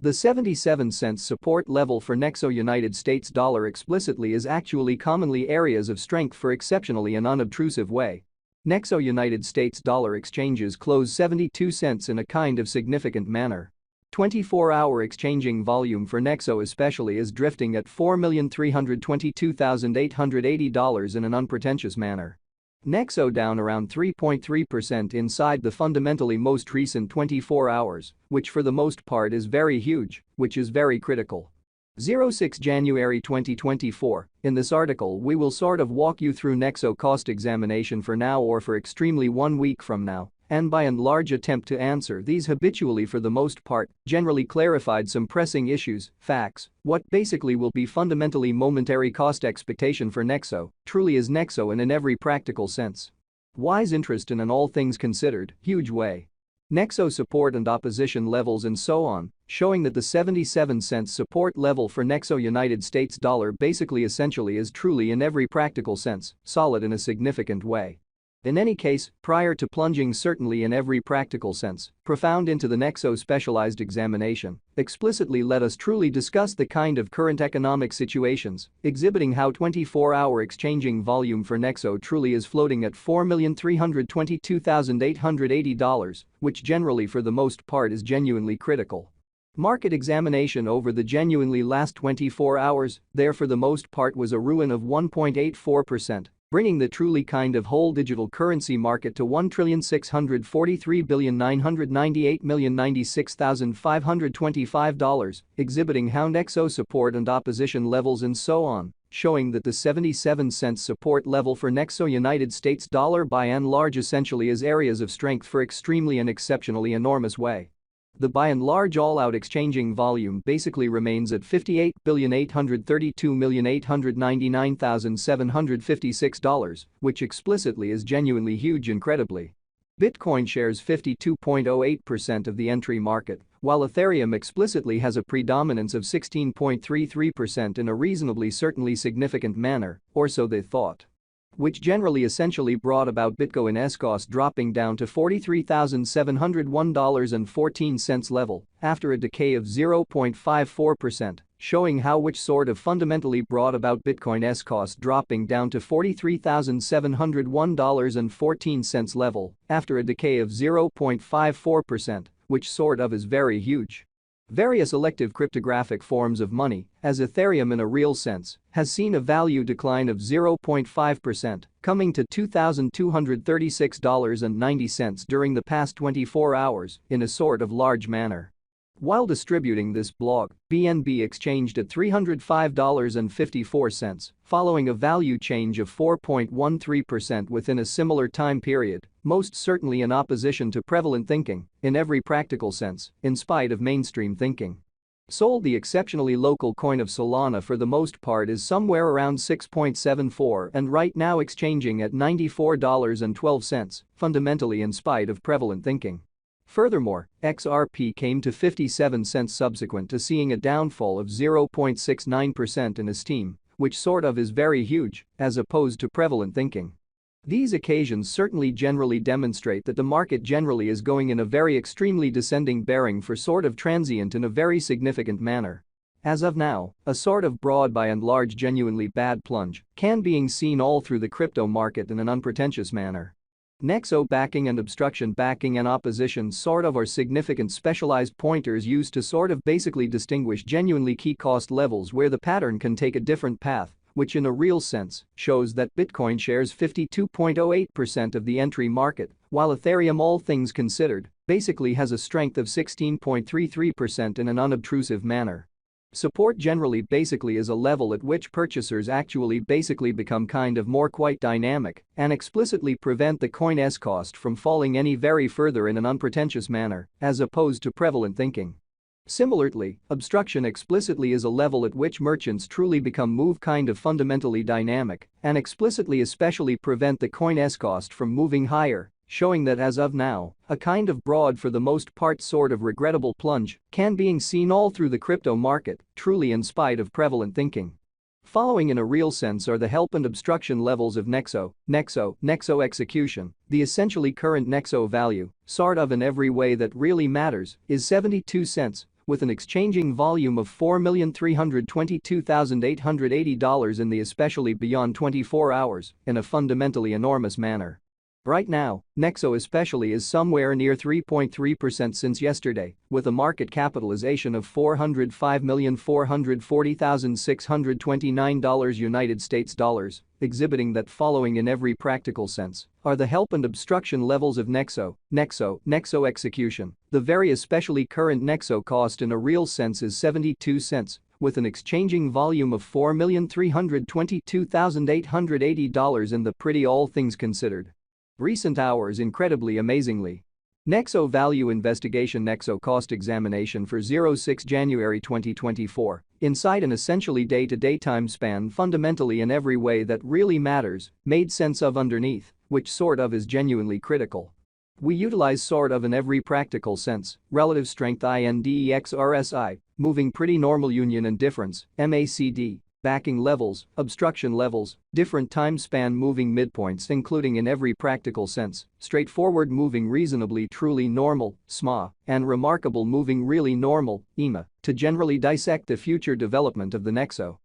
The 77-cent support level for Nexo United States dollar explicitly is actually commonly areas of strength for exceptionally an unobtrusive way. Nexo United States dollar exchanges close 72 cents in a kind of significant manner. 24-hour exchanging volume for Nexo especially is drifting at $4,322,880 in an unpretentious manner. Nexo down around 3.3% inside the fundamentally most recent 24 hours, which for the most part is very huge, which is very critical. 06 January 2024, in this article we will sort of walk you through Nexo cost examination for now or for extremely 1 week from now, and by and large attempt to answer these habitually for the most part, generally clarified some pressing issues, facts, what basically will be fundamentally momentary cost expectation for Nexo, truly is Nexo in every practical sense. Wise interest in an all things considered, huge way. Nexo support and opposition levels and so on, showing that the 77-cent support level for Nexo United States dollar basically essentially is truly in every practical sense, solid in a significant way. In any case, prior to plunging certainly in every practical sense, profound into the Nexo specialized examination, explicitly let us truly discuss the kind of current economic situations, exhibiting how 24-hour exchanging volume for Nexo truly is floating at $4,322,880, which generally for the most part is genuinely critical. Market examination over the genuinely last 24 hours, there for the most part was a ruin of 1.84%. Bringing the truly kind of whole digital currency market to $1,643,998,096,525, exhibiting how Nexo support and opposition levels and so on, showing that the 77-cent support level for Nexo United States dollar by and large essentially is areas of strength for extremely and exceptionally enormous way. The by and large all-out exchanging volume basically remains at $58,832,899,756, which explicitly is genuinely huge incredibly. Bitcoin shares 52.08% of the entry market, while Ethereum explicitly has a predominance of 16.33% in a reasonably certainly significant manner, or so they thought. Which generally essentially brought about Bitcoin's cost dropping down to $43,701.14 level after a decay of 0.54%, showing how which sort of fundamentally brought about Bitcoin's cost dropping down to $43,701.14 level after a decay of 0.54%, which sort of is very huge. Various elective cryptographic forms of money, as Ethereum in a real sense, has seen a value decline of 0.5%, coming to $2,236.90 during the past 24 hours in a sort of large manner. While distributing this blog, BNB exchanged at $305.54, following a value change of 4.13% within a similar time period, most certainly in opposition to prevalent thinking, in every practical sense, in spite of mainstream thinking. Sold the exceptionally local coin of Solana for the most part is somewhere around 6.74 and right now exchanging at $94.12, fundamentally in spite of prevalent thinking. Furthermore, XRP came to 57 cents subsequent to seeing a downfall of 0.69% in esteem, which sort of is very huge, as opposed to prevalent thinking. These occasions certainly generally demonstrate that the market generally is going in a very extremely descending bearing for sort of transient in a very significant manner. As of now, a sort of broad by and large genuinely bad plunge can being seen all through the crypto market in an unpretentious manner. Nexo backing and obstruction backing and opposition sort of are significant specialized pointers used to sort of basically distinguish genuinely key cost levels where the pattern can take a different path, which in a real sense shows that Bitcoin shares 52.08% of the entry market, while Ethereum all things considered basically has a strength of 16.33% in an unobtrusive manner. Support generally basically is a level at which purchasers actually basically become kind of more quite dynamic and explicitly prevent the coin's cost from falling any very further in an unpretentious manner, as opposed to prevalent thinking. Similarly, obstruction explicitly is a level at which merchants truly become move kind of fundamentally dynamic and explicitly especially prevent the coin's cost from moving higher, showing that as of now, a kind of broad for the most part sort of regrettable plunge can being seen all through the crypto market, truly in spite of prevalent thinking. Following in a real sense are the help and obstruction levels of Nexo execution, the essentially current Nexo value, sort of in every way that really matters, is 72 cents, with an exchanging volume of $4,322,880 in the especially beyond 24 hours in a fundamentally enormous manner. Right now, Nexo especially is somewhere near 3.3% since yesterday, with a market capitalization of $405,440,629 United States dollars, exhibiting that following in every practical sense are the help and obstruction levels of Nexo execution. The very especially current Nexo cost in a real sense is 72 cents, with an exchanging volume of $4,322,880 in the pretty all things considered. Recent hours incredibly amazingly. Nexo Value Investigation Nexo Cost Examination for 06 January 2024, inside an essentially day-to-day time span fundamentally in every way that really matters, made sense of underneath, which sort of is genuinely critical. We utilize sort of in every practical sense, relative strength INDEX RSI, moving pretty normal union and difference, MACD. Backing levels, obstruction levels, different time span moving midpoints including in every practical sense, straightforward moving reasonably truly normal, SMA, and remarkable moving really normal, EMA, to generally dissect the future development of the Nexo.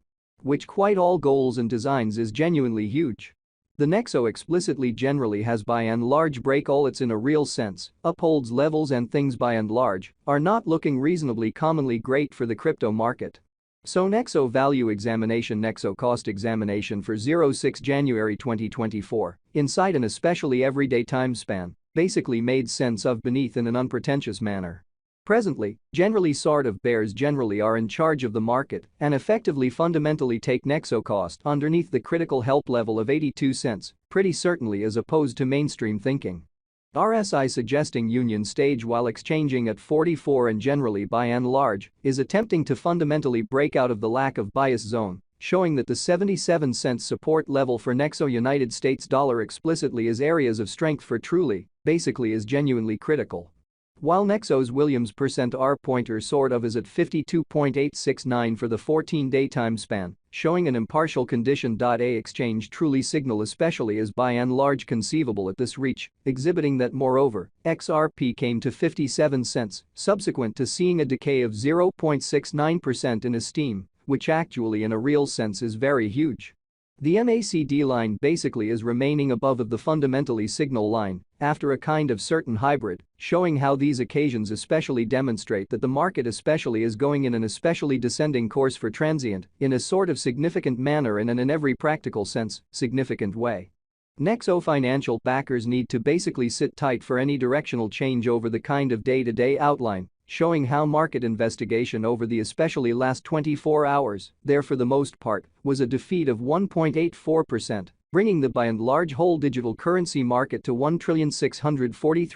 Which quite all goals and designs is genuinely huge. The Nexo explicitly generally has by and large break all its in a real sense, upholds levels and things by and large, are not looking reasonably commonly great for the crypto market. So Nexo Value Examination Nexo Cost Examination for 06 January 2024, inside an especially everyday time span, basically made sense of beneath in an unpretentious manner. Presently, generally sort of bears generally are in charge of the market and effectively fundamentally take Nexo cost underneath the critical help level of 82 cents, pretty certainly as opposed to mainstream thinking. RSI suggesting union stage while exchanging at 44 and generally by and large is attempting to fundamentally break out of the lack of bias zone, showing that the 77 cents support level for Nexo United States dollar explicitly is areas of strength for truly, basically is genuinely critical. While Nexo's Williams % R pointer sort of is at 52.869 for the 14-day time span, showing an impartial condition. A exchange truly signal especially is by and large conceivable at this reach, exhibiting that moreover, XRP came to 57 cents, subsequent to seeing a decay of 0.69% in esteem, which actually in a real sense is very huge. The MACD line basically is remaining above of the fundamentally signal line after a kind of certain hybrid, showing how these occasions especially demonstrate that the market especially is going in an especially descending course for transient in a sort of significant manner and in every practical sense, significant way. Nexo financial backers need to basically sit tight for any directional change over the kind of day-to-day outline, showing how market investigation over the especially last 24 hours, there for the most part, was a defeat of 1.84%, bringing the by and large whole digital currency market to $1,643